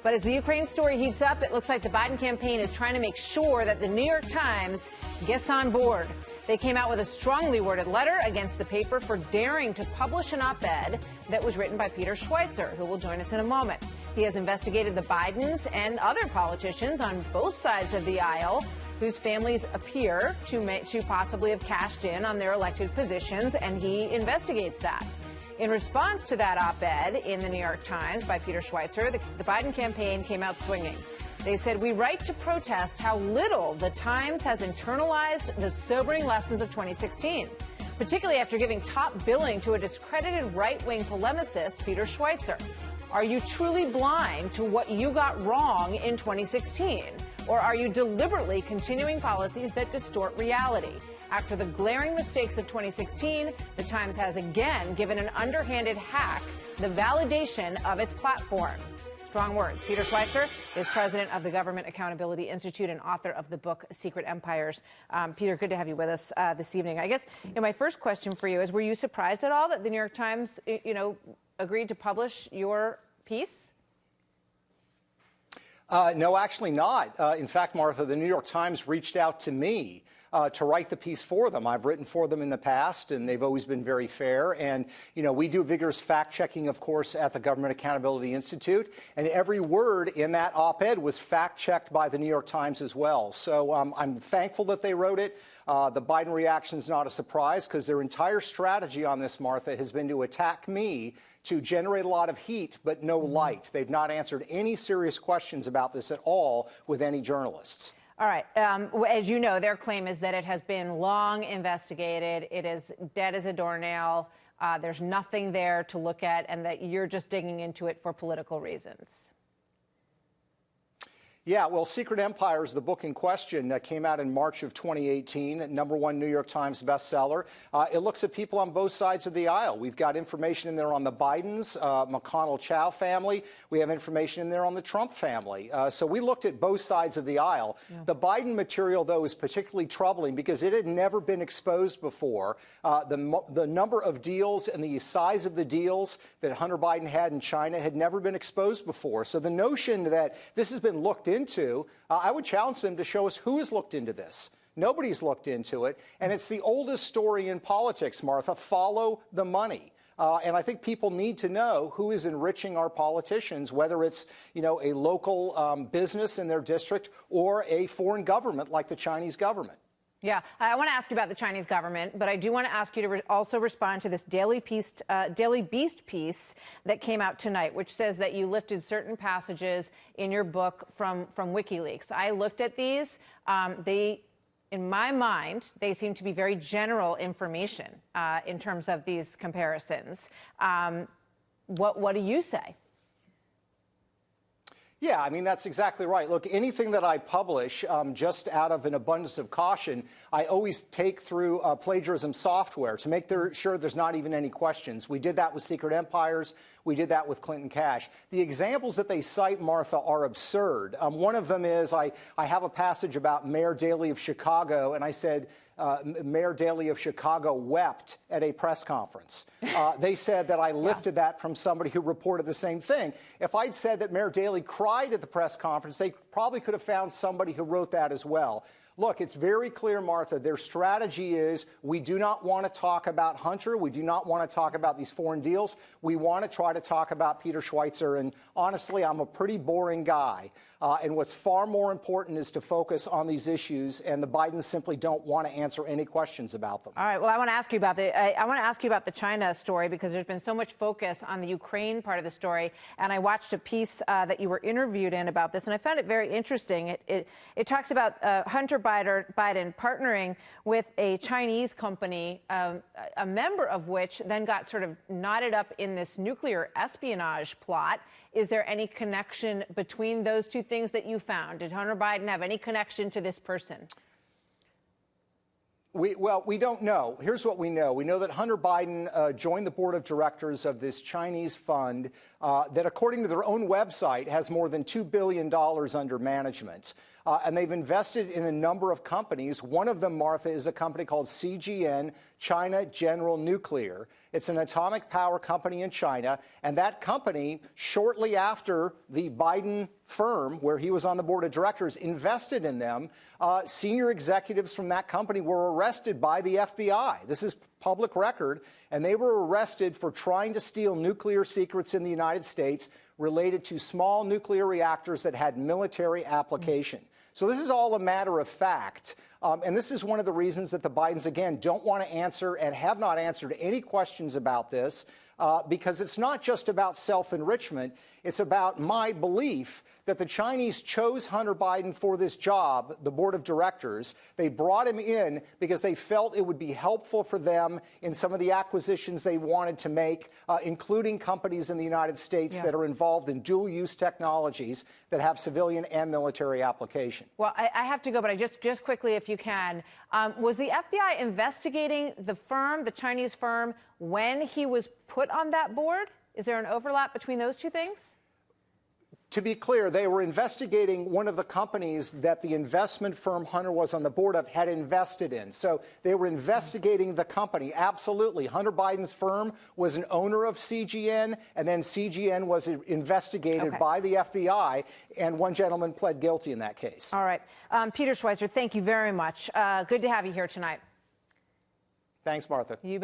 But as the Ukraine story heats up, it looks like the Biden campaign is trying to make sure that the New York Times gets on board. They came out with a strongly worded letter against the paper for daring to publish an op-ed that was written by Peter Schweizer, who will join us in a moment. He has investigated the Bidens and other politicians on both sides of the aisle whose families appear to possibly have cashed in on their elected positions, and he investigates that. In response to that op-ed in the New York Times by Peter Schweizer, the Biden campaign came out swinging. They said, "We write to protest how little the Times has internalized the sobering lessons of 2016, particularly after giving top billing to a discredited right-wing polemicist, Peter Schweizer. Are you truly blind to what you got wrong in 2016? Or are you deliberately continuing policies that distort reality? After the glaring mistakes of 2016, the Times has again given an underhanded hack the validation of its platform." Strong words. Peter Schweizer is president of the Government Accountability Institute and author of the book Secret Empires. Peter, good to have you with us this evening. I guess my first question for you is, were you surprised at all that the New York Times, agreed to publish your piece? No, actually not. In fact, Martha, the New York Times reached out to me to write the piece for them. I've written for them in the past, and they've always been very fair. And, we do vigorous fact-checking, of course, at the Government Accountability Institute. And every word in that op-ed was fact-checked by the New York Times as well. So I'm thankful that they wrote it. The Biden reaction is not a surprise because their entire strategy on this, Martha, has been to attack me to generate a lot of heat, but no light. They've not answered any serious questions about this at all with any journalists. All right. As you know, their claim is that it has been long investigated. It is dead as a doornail. There's nothing there to look at, and that you're just digging into it for political reasons. Yeah, well, Secret Empires, the book in question, came out in March of 2018, #1 New York Times bestseller. It looks at people on both sides of the aisle. We've got information in there on the Bidens, McConnell-Chow family. We have information in there on the Trump family. So we looked at both sides of the aisle. Yeah. The Biden material, though, is particularly troubling because it had never been exposed before. The number of deals and the size of the deals that Hunter Biden had in China had never been exposed before. So the notion that this has been looked into, I would challenge them to show us who has looked into this. Nobody's looked into it. And it's the oldest story in politics, Martha. Follow the money. And I think people need to know who is enriching our politicians, whether it's, a local business in their district or a foreign government like the Chinese government. Yeah, I want to ask you about the Chinese government, but I do want to ask you to also respond to this Daily Beast piece that came out tonight, which says that you lifted certain passages in your book from WikiLeaks. I looked at these. In my mind, they seem to be very general information in terms of these comparisons. What do you say? Yeah, I mean, that's exactly right. Look, anything that I publish, just out of an abundance of caution, I always take through plagiarism software to make sure there's not even any questions. We did that with Secret Empires. We did that with Clinton Cash. The examples that they cite, Martha, are absurd. One of them is I have a passage about Mayor Daley of Chicago, and I said, Mayor Daley of Chicago wept at a press conference. They said that I lifted that from somebody who reported the same thing. If I'd said that Mayor Daley cried at the press conference, they probably could have found somebody who wrote that as well. Look, it's very clear, Martha, their strategy is we do not want to talk about Hunter. We do not want to talk about these foreign deals. We want to try to talk about Peter Schweizer. And honestly, I'm a pretty boring guy. And what's far more important is to focus on these issues. And the Bidens simply don't want to answer any questions about them. All right. Well, I want to ask you about the China story, because there's been so much focus on the Ukraine part of the story. And I watched a piece that you were interviewed in about this, and I found it very interesting. It talks about Hunter Biden partnering with a Chinese company, a member of which then got sort of knotted up in this nuclear espionage plot. Is there any connection between those two things that you found? Did Hunter Biden have any connection to this person? We don't know. Here's what we know. We know that Hunter Biden joined the board of directors of this Chinese fund that, according to their own website, has more than $2 billion under management. and they've invested in a number of companies. One of them, Martha, is a company called CGN, China General Nuclear. It's an atomic power company in China, and that company, shortly after the Biden firm, where he was on the board of directors, invested in them, senior executives from that company were arrested by the FBI. This is public record, and they were arrested for trying to steal nuclear secrets in the United States related to small nuclear reactors that had military application. So this is all a matter of fact. And this is one of the reasons that the Bidens, again, don't want to answer and have not answered any questions about this, because it's not just about self-enrichment. It's about my belief that the Chinese chose Hunter Biden for this job, the board of directors. They brought him in because they felt it would be helpful for them in some of the acquisitions they wanted to make, including companies in the United States that are involved in dual-use technologies that have civilian and military application. Well, I have to go, but just quickly, if you can, was the FBI investigating the firm, the Chinese firm, when he was put on that board? Is there an overlap between those two things? To be clear, they were investigating one of the companies that the investment firm Hunter was on the board of had invested in. So they were investigating the company. Absolutely. Hunter Biden's firm was an owner of CGN, and then CGN was investigated by the FBI, and one gentleman pled guilty in that case. All right. Peter Schweizer, thank you very much. Good to have you here tonight. Thanks, Martha. You bet.